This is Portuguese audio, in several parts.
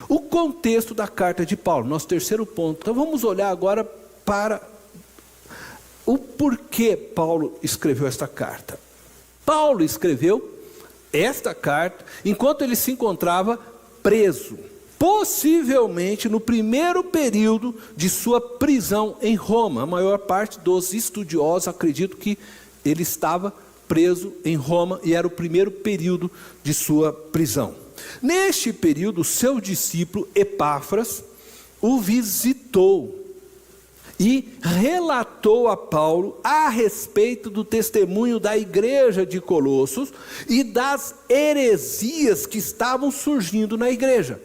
O contexto da carta de Paulo, nosso terceiro ponto. Então vamos olhar agora para o porquê Paulo escreveu esta carta. Paulo escreveu esta carta enquanto ele se encontrava preso, possivelmente no primeiro período de sua prisão em Roma. A maior parte dos estudiosos acreditam que ele estava preso em Roma e era o primeiro período de sua prisão. Neste período, seu discípulo Epáfras o visitou e relatou a Paulo a respeito do testemunho da igreja de Colossos e das heresias que estavam surgindo na igreja.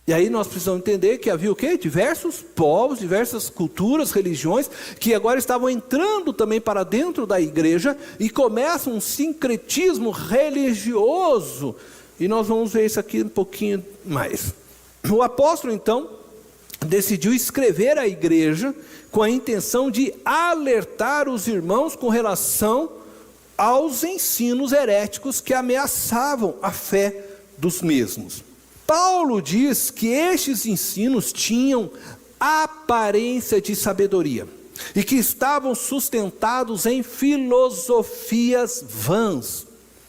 E aí nós precisamos entender que havia o quê? Diversos povos, diversas culturas, religiões, que agora estavam entrando também para dentro da igreja e começa um sincretismo religioso. E nós vamos ver isso aqui um pouquinho mais. O apóstolo então decidiu escrever à igreja com a intenção de alertar os irmãos com relação aos ensinos heréticos que ameaçavam a fé dos mesmos. Paulo diz que estes ensinos tinham aparência de sabedoria e que estavam sustentados em filosofias vãs,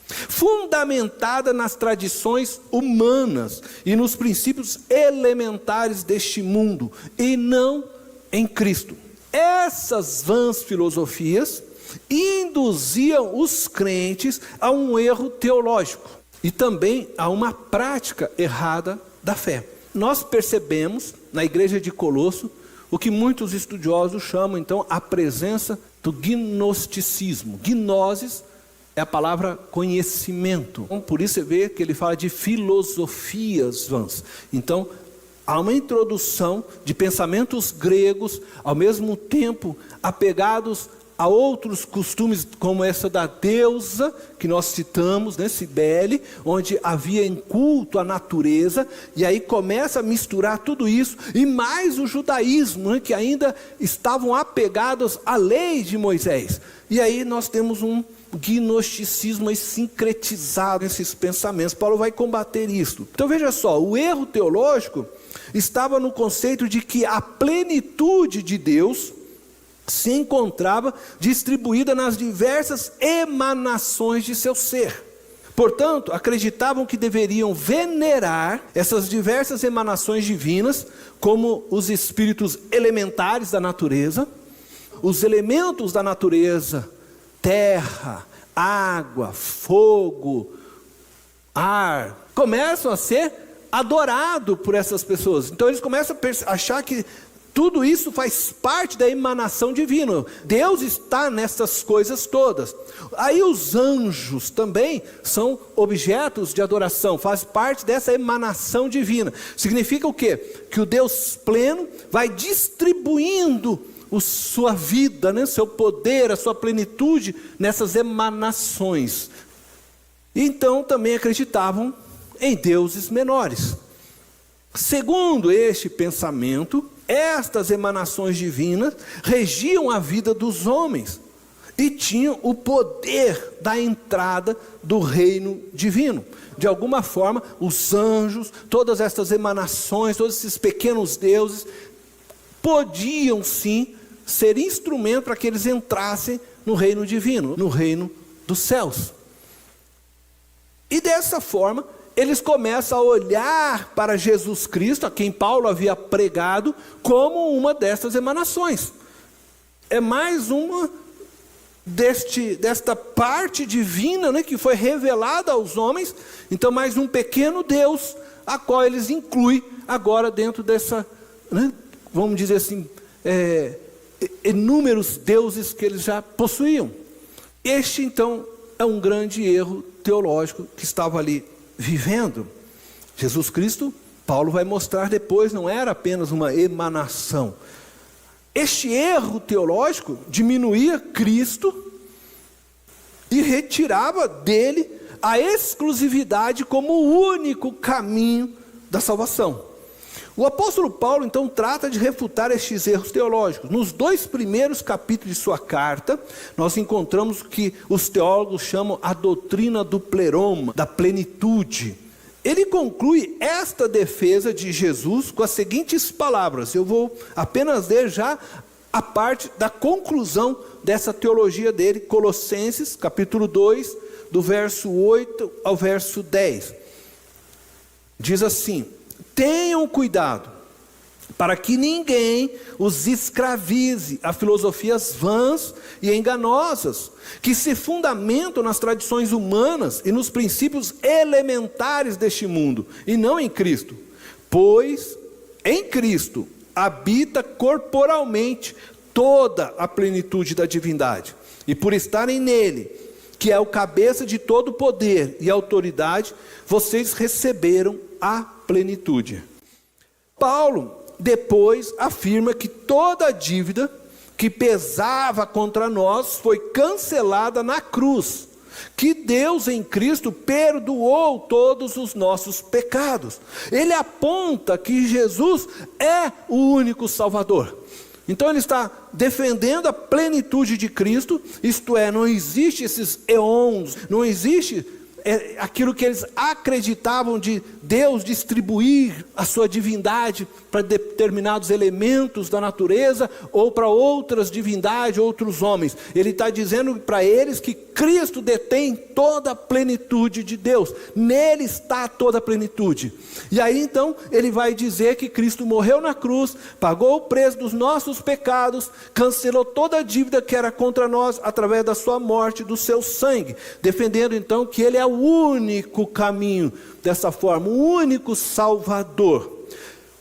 fundamentada nas tradições humanas e nos princípios elementares deste mundo, e não em Cristo. Essas vãs filosofias induziam os crentes a um erro teológico e também a uma prática errada da fé. Nós percebemos na igreja de Colosso o que muitos estudiosos chamam então a presença do gnosticismo. Gnosis é a palavra conhecimento. Então, por isso você vê que ele fala de filosofias vãs. Então, há uma introdução de pensamentos gregos, ao mesmo tempo apegados a outros costumes, como essa da deusa, que nós citamos, né, Cibele, onde havia em culto a natureza, e aí começa a misturar tudo isso, e mais o judaísmo, né, que ainda estavam apegados à lei de Moisés. E aí nós temos um gnosticismo aí sincretizado nesses pensamentos. Paulo vai combater isso. Então veja só, o erro teológico estava no conceito de que a plenitude de Deus se encontrava distribuída nas diversas emanações de seu ser. Portanto, acreditavam que deveriam venerar essas diversas emanações divinas, como os espíritos elementares da natureza, os elementos da natureza, terra, água, fogo, ar, começam a ser adorados por essas pessoas. Então eles começam a achar que tudo isso faz parte da emanação divina. Deus está nessas coisas todas. Aí os anjos também são objetos de adoração, faz parte dessa emanação divina. Significa o quê? Que o Deus pleno vai distribuindo sua vida, né, seu poder, a sua plenitude nessas emanações. Então também acreditavam em deuses menores. Segundo este pensamento, estas emanações divinas regiam a vida dos homens e tinham o poder da entrada do reino divino. De alguma forma, os anjos, todas essas emanações, todos esses pequenos deuses, podiam sim ser instrumento para que eles entrassem no reino divino, no reino dos céus. E dessa forma, eles começam a olhar para Jesus Cristo, a quem Paulo havia pregado, como uma dessas emanações. É mais uma desta parte divina, né, que foi revelada aos homens. Então mais um pequeno Deus, a qual eles incluem agora dentro dessa, né, vamos dizer assim, inúmeros deuses que eles já possuíam. Este então é um grande erro teológico que estava ali vivendo. Jesus Cristo, Paulo vai mostrar depois, não era apenas uma emanação. Este erro teológico diminuía Cristo e retirava dele a exclusividade como o único caminho da salvação. O apóstolo Paulo então trata de refutar estes erros teológicos. Nos 2 primeiros capítulos de sua carta, nós encontramos o que os teólogos chamam a doutrina do pleroma, da plenitude. ele conclui esta defesa de Jesus com as seguintes palavras. Eu vou apenas ler já a parte da conclusão dessa teologia dele, Colossenses, capítulo 2, do verso 8 ao verso 10. Diz assim: tenham cuidado, para que ninguém os escravize a filosofias vãs e enganosas, que se fundamentam nas tradições humanas e nos princípios elementares deste mundo, e não em Cristo. Pois em Cristo habita corporalmente toda a plenitude da divindade, e por estarem nele, que é o cabeça de todo poder e autoridade, vocês receberam a plenitude. Paulo depois afirma que toda a dívida que pesava contra nós foi cancelada na cruz, que Deus em Cristo perdoou todos os nossos pecados. Ele aponta que Jesus é o único Salvador. Então ele está defendendo a plenitude de Cristo, isto é, não existe esses eons, não existe aquilo que eles acreditavam de Deus distribuir a sua divindade para determinados elementos da natureza ou para outras divindades, outros homens. Ele está dizendo para eles que Cristo detém toda a plenitude de Deus, nele está toda a plenitude. E aí então ele vai dizer que Cristo morreu na cruz, pagou o preço dos nossos pecados, cancelou toda a dívida que era contra nós através da sua morte, do seu sangue, defendendo então que ele é o único caminho, dessa forma, o único Salvador.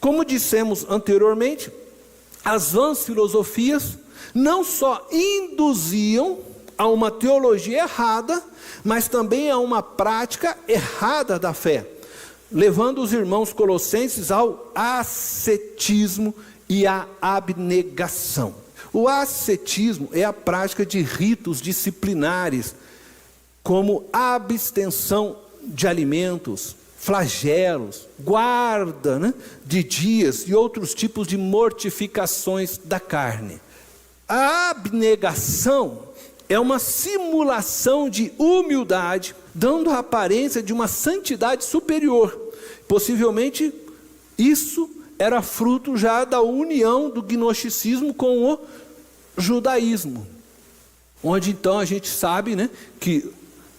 Como dissemos anteriormente, as vãs filosofias não só induziam a uma teologia errada, mas também a uma prática errada da fé, levando os irmãos colossenses ao ascetismo e à abnegação. O ascetismo é a prática de ritos disciplinares, como abstenção de alimentos, flagelos, guarda de dias e outros tipos de mortificações da carne. A abnegação é uma simulação de humildade, dando a aparência de uma santidade superior. Possivelmente isso era fruto já da união do gnosticismo com o judaísmo, onde então a gente sabe que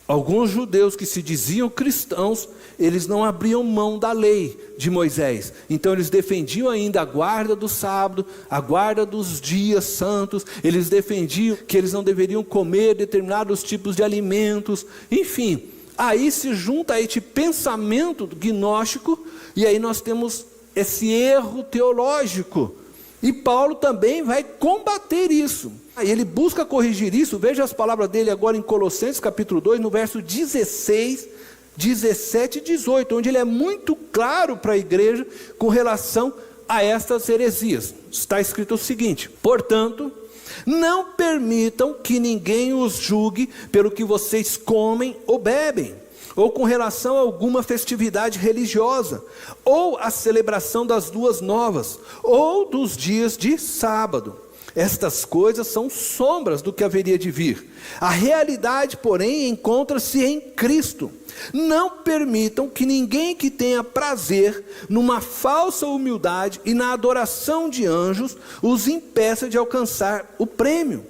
alguns judeus que se diziam cristãos, eles não abriam mão da lei de Moisés. Então eles defendiam ainda a guarda do sábado, a guarda dos dias santos. Eles defendiam que eles não deveriam comer determinados tipos de alimentos. Enfim, aí se junta este pensamento gnóstico, e aí nós temos esse erro teológico. E Paulo também vai combater isso. E ele busca corrigir isso. Veja as palavras dele agora em Colossenses capítulo 2, no verso 16, 17 e 18, onde ele é muito claro para a igreja com relação a estas heresias. Está escrito o seguinte: portanto, não permitam que ninguém os julgue pelo que vocês comem ou bebem, ou com relação a alguma festividade religiosa, ou a celebração das luas novas, ou dos dias de sábado. Estas coisas são sombras do que haveria de vir. A realidade, porém, encontra-se em Cristo. Não permitam que ninguém que tenha prazer numa falsa humildade e na adoração de anjos os impeça de alcançar o prêmio.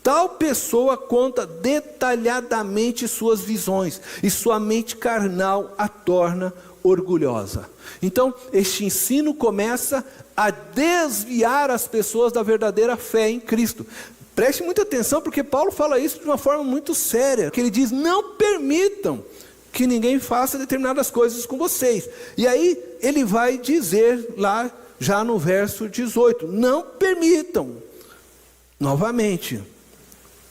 Tal pessoa conta detalhadamente suas visões, e sua mente carnal a torna orgulhosa. Então, este ensino começa a desviar as pessoas da verdadeira fé em Cristo. Preste muita atenção, porque Paulo fala isso de uma forma muito séria, que ele diz: não permitam que ninguém faça determinadas coisas com vocês. E aí ele vai dizer lá, já no verso 18, não permitam, novamente.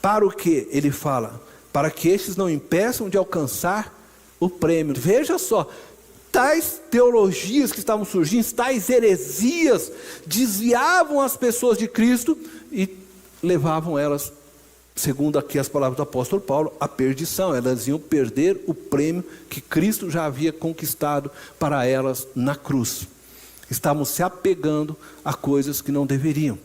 Para o que ele fala? Para que estes não impeçam de alcançar o prêmio. Veja só, tais teologias que estavam surgindo, tais heresias, desviavam as pessoas de Cristo e levavam elas, segundo aqui as palavras do apóstolo Paulo, à perdição. Elas iam perder o prêmio que Cristo já havia conquistado para elas na cruz. Estavam se apegando a coisas que não deveriam.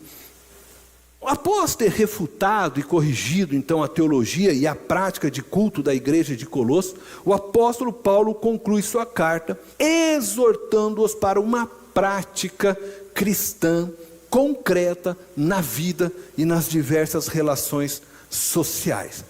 Após ter refutado e corrigido então a teologia e a prática de culto da igreja de Colosso, o apóstolo Paulo conclui sua carta exortando-os para uma prática cristã concreta na vida e nas diversas relações sociais.